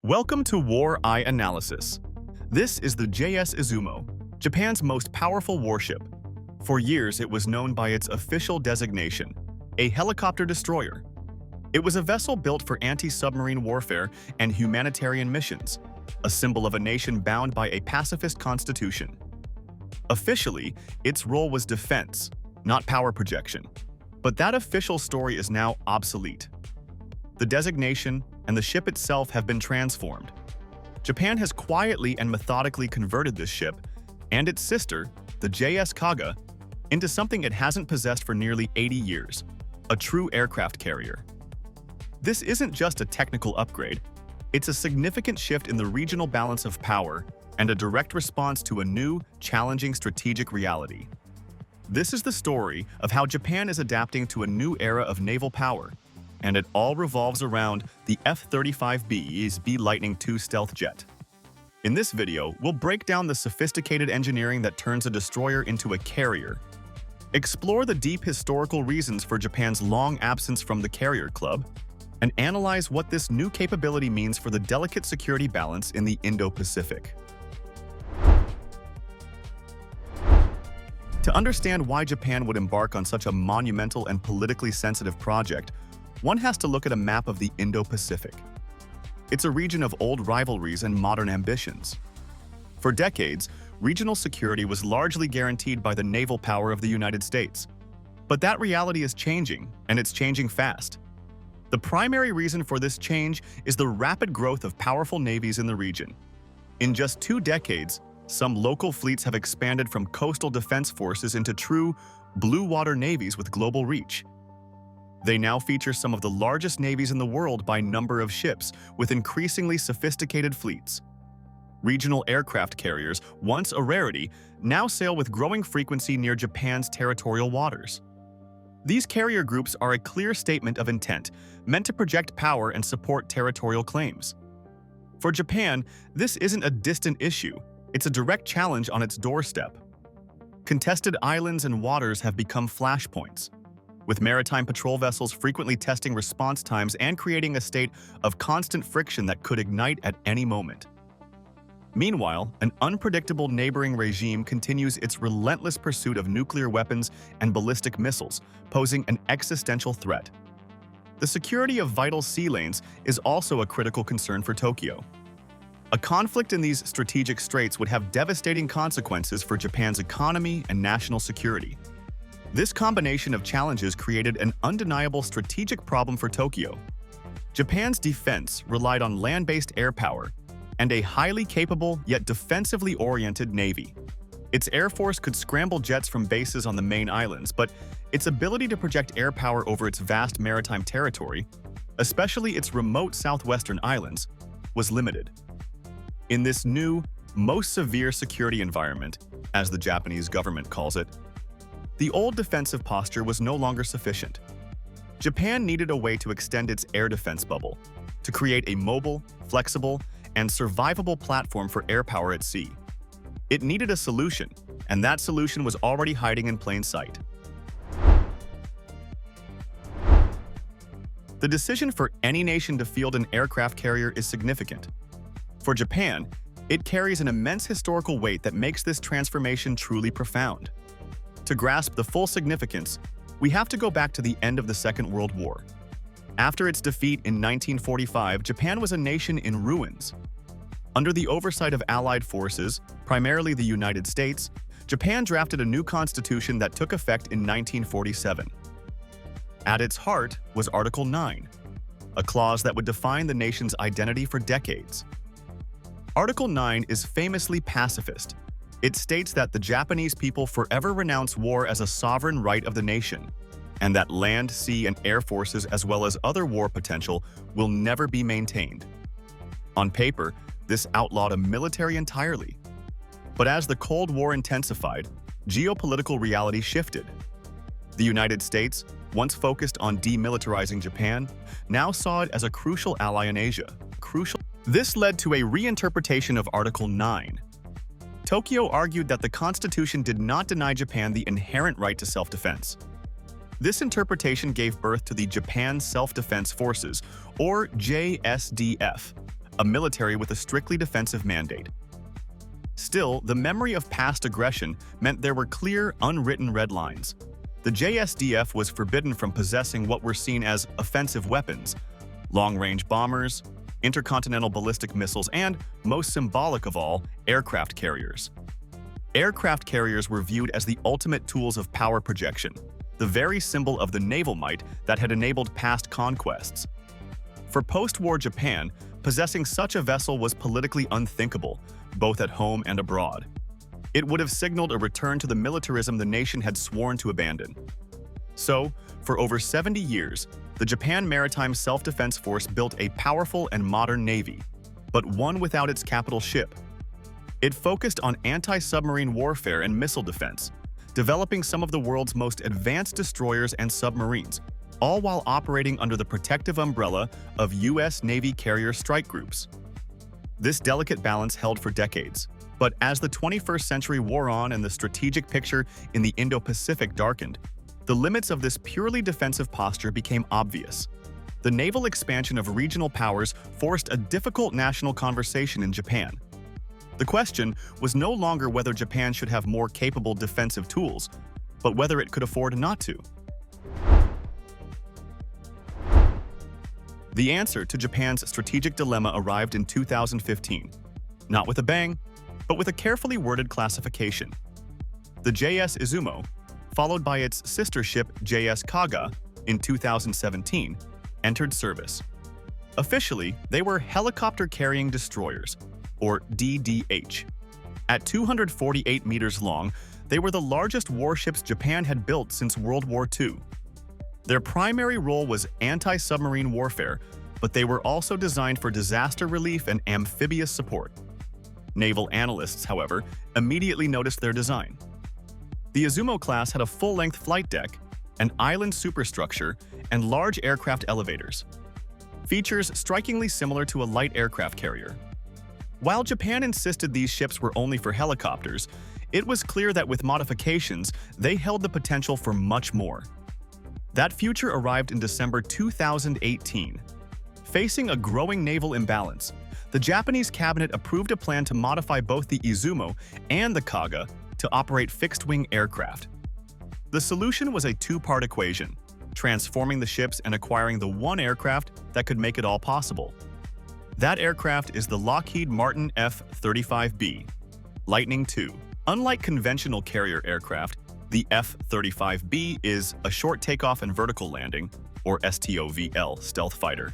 Welcome to WWII Analysis. This is the JS Izumo, Japan's most powerful warship. For years, it was known by its official designation, a helicopter destroyer. It was a vessel built for anti-submarine warfare and humanitarian missions, a symbol of a nation bound by a pacifist constitution. Officially, its role was defense, not power projection. But that official story is now obsolete. The designation and the ship itself have been transformed. Japan has quietly and methodically converted this ship and its sister, the JS Kaga, into something it hasn't possessed for nearly 80 years, a true aircraft carrier. This isn't just a technical upgrade, it's a significant shift in the regional balance of power and a direct response to a new, challenging strategic reality. This is the story of how Japan is adapting to a new era of naval power, and it all revolves around the F-35B's B Lightning II stealth jet. In this video, we'll break down the sophisticated engineering that turns a destroyer into a carrier, explore the deep historical reasons for Japan's long absence from the carrier club, and analyze what this new capability means for the delicate security balance in the Indo-Pacific. To understand why Japan would embark on such a monumental and politically sensitive project, one has to look at a map of the Indo-Pacific. It's a region of old rivalries and modern ambitions. For decades, regional security was largely guaranteed by the naval power of the United States. But that reality is changing, and it's changing fast. The primary reason for this change is the rapid growth of powerful navies in the region. In just 2 decades, some local fleets have expanded from coastal defense forces into true blue water navies with global reach. They now feature some of the largest navies in the world by number of ships, with increasingly sophisticated fleets. Regional aircraft carriers, once a rarity, now sail with growing frequency near Japan's territorial waters. These carrier groups are a clear statement of intent, meant to project power and support territorial claims. For Japan, this isn't a distant issue, it's a direct challenge on its doorstep. Contested islands and waters have become flashpoints, with maritime patrol vessels frequently testing response times and creating a state of constant friction that could ignite at any moment. Meanwhile, an unpredictable neighboring regime continues its relentless pursuit of nuclear weapons and ballistic missiles, posing an existential threat. The security of vital sea lanes is also a critical concern for Tokyo. A conflict in these strategic straits would have devastating consequences for Japan's economy and national security. This combination of challenges created an undeniable strategic problem for Tokyo. Japan's defense relied on land-based air power and a highly capable yet defensively oriented navy. Its air force could scramble jets from bases on the main islands, but its ability to project air power over its vast maritime territory, especially its remote southwestern islands, was limited. In this new, most severe security environment, as the Japanese government calls it, the old defensive posture was no longer sufficient. Japan needed a way to extend its air defense bubble, to create a mobile, flexible, and survivable platform for air power at sea. It needed a solution, and that solution was already hiding in plain sight. The decision for any nation to field an aircraft carrier is significant. For Japan, it carries an immense historical weight that makes this transformation truly profound. To grasp the full significance, we have to go back to the end of the Second World War. After its defeat in 1945, Japan was a nation in ruins. Under the oversight of Allied forces, primarily the United States, Japan drafted a new constitution that took effect in 1947. At its heart was Article 9, a clause that would define the nation's identity for decades. Article 9 is famously pacifist. It states that the Japanese people forever renounce war as a sovereign right of the nation, and that land, sea, and air forces as well as other war potential will never be maintained. On paper, this outlawed a military entirely. But as the Cold War intensified, geopolitical reality shifted. The United States, once focused on demilitarizing Japan, now saw it as a crucial ally in Asia. This led to a reinterpretation of Article 9. Tokyo argued that the Constitution did not deny Japan the inherent right to self-defense. This interpretation gave birth to the Japan Self-Defense Forces, or JSDF, a military with a strictly defensive mandate. Still, the memory of past aggression meant there were clear, unwritten red lines. The JSDF was forbidden from possessing what were seen as offensive weapons, long-range bombers, intercontinental ballistic missiles, and, most symbolic of all, aircraft carriers. Aircraft carriers were viewed as the ultimate tools of power projection, the very symbol of the naval might that had enabled past conquests. For post-war Japan, possessing such a vessel was politically unthinkable, both at home and abroad. It would have signaled a return to the militarism the nation had sworn to abandon. So, for over 70 years, the Japan Maritime Self-Defense Force built a powerful and modern navy, but one without its capital ship. It focused on anti-submarine warfare and missile defense, developing some of the world's most advanced destroyers and submarines, all while operating under the protective umbrella of U.S. Navy carrier strike groups. This delicate balance held for decades, but as the 21st century wore on and the strategic picture in the Indo-Pacific darkened, the limits of this purely defensive posture became obvious. The naval expansion of regional powers forced a difficult national conversation in Japan. The question was no longer whether Japan should have more capable defensive tools, but whether it could afford not to. The answer to Japan's strategic dilemma arrived in 2015, not with a bang, but with a carefully worded classification. The JS Izumo, followed by its sister ship JS Kaga in 2017, entered service. Officially, they were helicopter-carrying destroyers, or DDH. At 248 meters long, they were the largest warships Japan had built since World War II. Their primary role was anti-submarine warfare, but they were also designed for disaster relief and amphibious support. Naval analysts, however, immediately noticed their design. The Izumo class had a full-length flight deck, an island superstructure, and large aircraft elevators. Features strikingly similar to a light aircraft carrier. While Japan insisted these ships were only for helicopters, it was clear that with modifications, they held the potential for much more. That future arrived in December 2018. Facing a growing naval imbalance, the Japanese cabinet approved a plan to modify both the Izumo and the Kaga to operate fixed-wing aircraft. The solution was a two-part equation, transforming the ships and acquiring the one aircraft that could make it all possible. That aircraft is the Lockheed Martin F-35B, Lightning II. Unlike conventional carrier aircraft, the F-35B is a short takeoff and vertical landing, or STOVL, stealth fighter.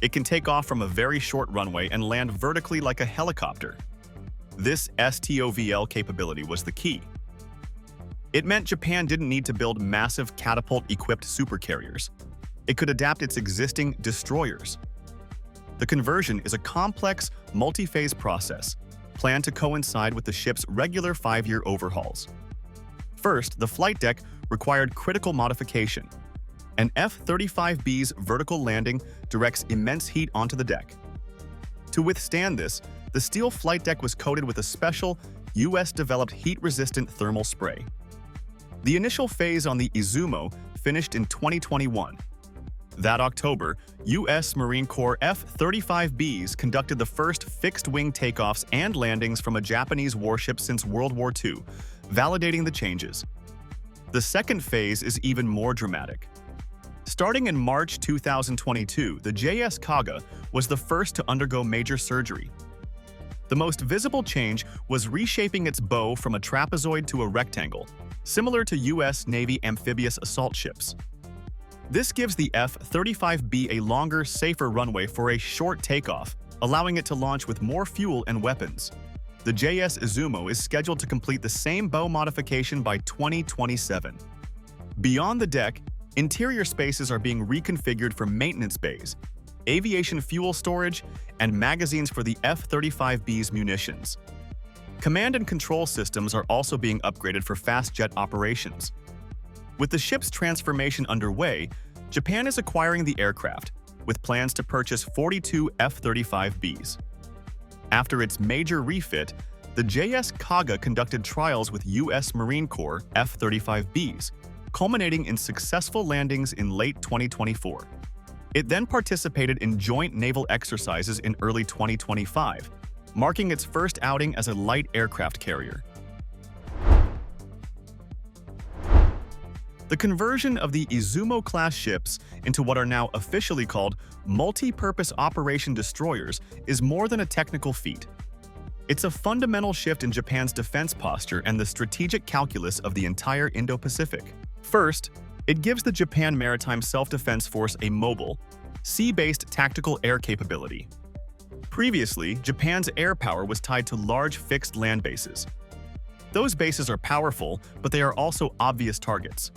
It can take off from a very short runway and land vertically like a helicopter. This STOVL capability was the key. It meant Japan didn't need to build massive catapult-equipped supercarriers. It could adapt its existing destroyers. The conversion is a complex, multi-phase process, planned to coincide with the ship's regular 5-year overhauls. First, the flight deck required critical modification. An F-35B's vertical landing directs immense heat onto the deck. To withstand this, the steel flight deck was coated with a special, US-developed heat-resistant thermal spray. The initial phase on the Izumo finished in 2021. That October, U.S. Marine Corps F-35Bs conducted the first fixed-wing takeoffs and landings from a Japanese warship since World War II, validating the changes. The second phase is even more dramatic. Starting in March 2022, the JS Kaga was the first to undergo major surgery. The most visible change was reshaping its bow from a trapezoid to a rectangle, similar to U.S. Navy amphibious assault ships. This gives the F-35B a longer, safer runway for a short takeoff, allowing it to launch with more fuel and weapons. The JS Izumo is scheduled to complete the same bow modification by 2027. Beyond the deck, interior spaces are being reconfigured for maintenance bays, aviation fuel storage, and magazines for the F-35B's munitions. Command and control systems are also being upgraded for fast jet operations. With the ship's transformation underway, Japan is acquiring the aircraft, with plans to purchase 42 F-35Bs. After its major refit, the JS Kaga conducted trials with U.S. Marine Corps F-35Bs, culminating in successful landings in late 2024. It then participated in joint naval exercises in early 2025, marking its first outing as a light aircraft carrier. The conversion of the Izumo-class ships into what are now officially called multi-purpose operation destroyers is more than a technical feat. It's a fundamental shift in Japan's defense posture and the strategic calculus of the entire Indo-Pacific. First, it gives the Japan Maritime Self-Defense Force a mobile, sea-based tactical air capability. Previously, Japan's air power was tied to large fixed land bases. Those bases are powerful, but they are also obvious targets.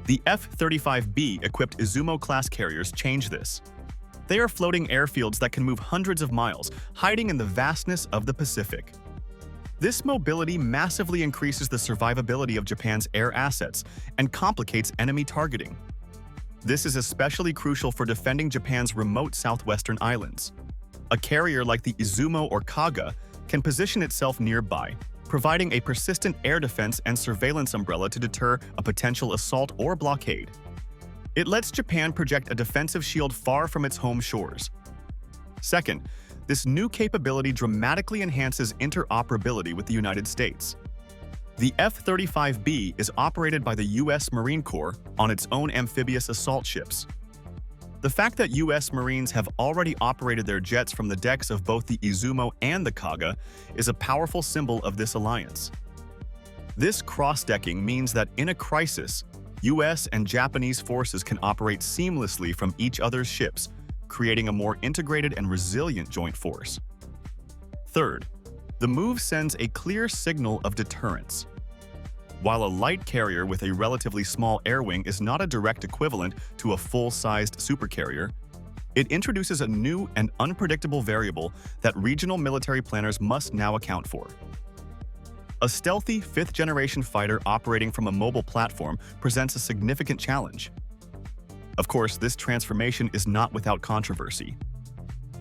The F-35B equipped Izumo-class carriers change this. They are floating airfields that can move hundreds of miles, hiding in the vastness of the Pacific. This mobility massively increases the survivability of Japan's air assets and complicates enemy targeting. This is especially crucial for defending Japan's remote southwestern islands. A carrier like the Izumo or Kaga can position itself nearby, providing a persistent air defense and surveillance umbrella to deter a potential assault or blockade. It lets Japan project a defensive shield far from its home shores. Second, this new capability dramatically enhances interoperability with the United States. The F-35B is operated by the U.S. Marine Corps on its own amphibious assault ships. The fact that U.S. Marines have already operated their jets from the decks of both the Izumo and the Kaga is a powerful symbol of this alliance. This cross-decking means that in a crisis, U.S. and Japanese forces can operate seamlessly from each other's ships, creating a more integrated and resilient joint force. Third, the move sends a clear signal of deterrence. While a light carrier with a relatively small air wing is not a direct equivalent to a full-sized supercarrier, it introduces a new and unpredictable variable that regional military planners must now account for. A stealthy fifth-generation fighter operating from a mobile platform presents a significant challenge. Of course, this transformation is not without controversy.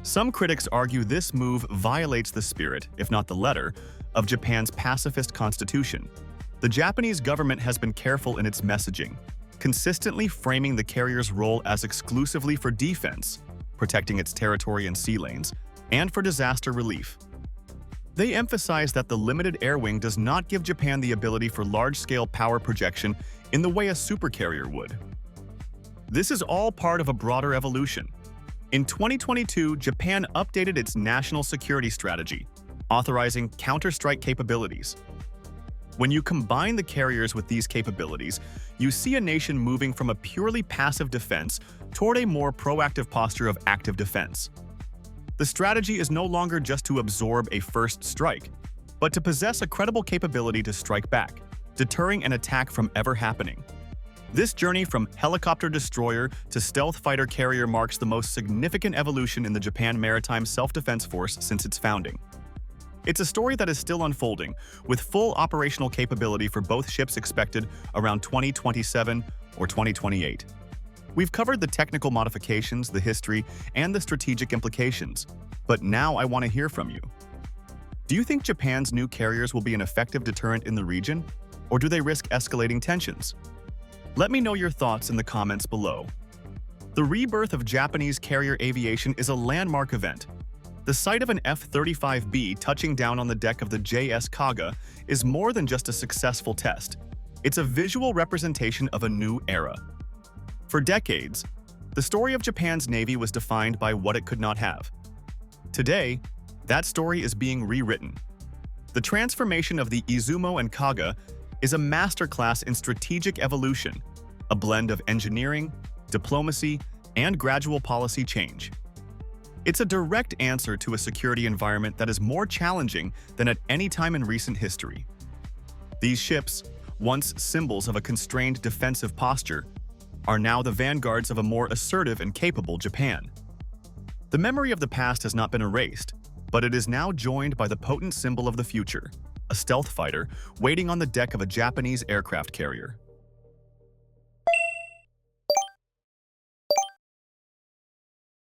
Some critics argue this move violates the spirit, if not the letter, of Japan's pacifist constitution. The Japanese government has been careful in its messaging, consistently framing the carrier's role as exclusively for defense, protecting its territory and sea lanes, and for disaster relief. They emphasize that the limited air wing does not give Japan the ability for large-scale power projection in the way a supercarrier would. This is all part of a broader evolution. In 2022, Japan updated its national security strategy, authorizing counter-strike capabilities. When you combine the carriers with these capabilities, you see a nation moving from a purely passive defense toward a more proactive posture of active defense. The strategy is no longer just to absorb a first strike, but to possess a credible capability to strike back, deterring an attack from ever happening. This journey from helicopter destroyer to stealth fighter carrier marks the most significant evolution in the Japan Maritime Self-Defense Force since its founding. It's a story that is still unfolding, with full operational capability for both ships expected around 2027 or 2028. We've covered the technical modifications, the history, and the strategic implications, but now I want to hear from you. Do you think Japan's new carriers will be an effective deterrent in the region, or do they risk escalating tensions? Let me know your thoughts in the comments below. The rebirth of Japanese carrier aviation is a landmark event. The sight of an F-35B touching down on the deck of the JS Kaga is more than just a successful test. It's a visual representation of a new era. For decades, the story of Japan's Navy was defined by what it could not have. Today, that story is being rewritten. The transformation of the Izumo and Kaga is a masterclass in strategic evolution, a blend of engineering, diplomacy, and gradual policy change. It's a direct answer to a security environment that is more challenging than at any time in recent history. These ships, once symbols of a constrained defensive posture, are now the vanguards of a more assertive and capable Japan. The memory of the past has not been erased, but it is now joined by the potent symbol of the future, a stealth fighter waiting on the deck of a Japanese aircraft carrier.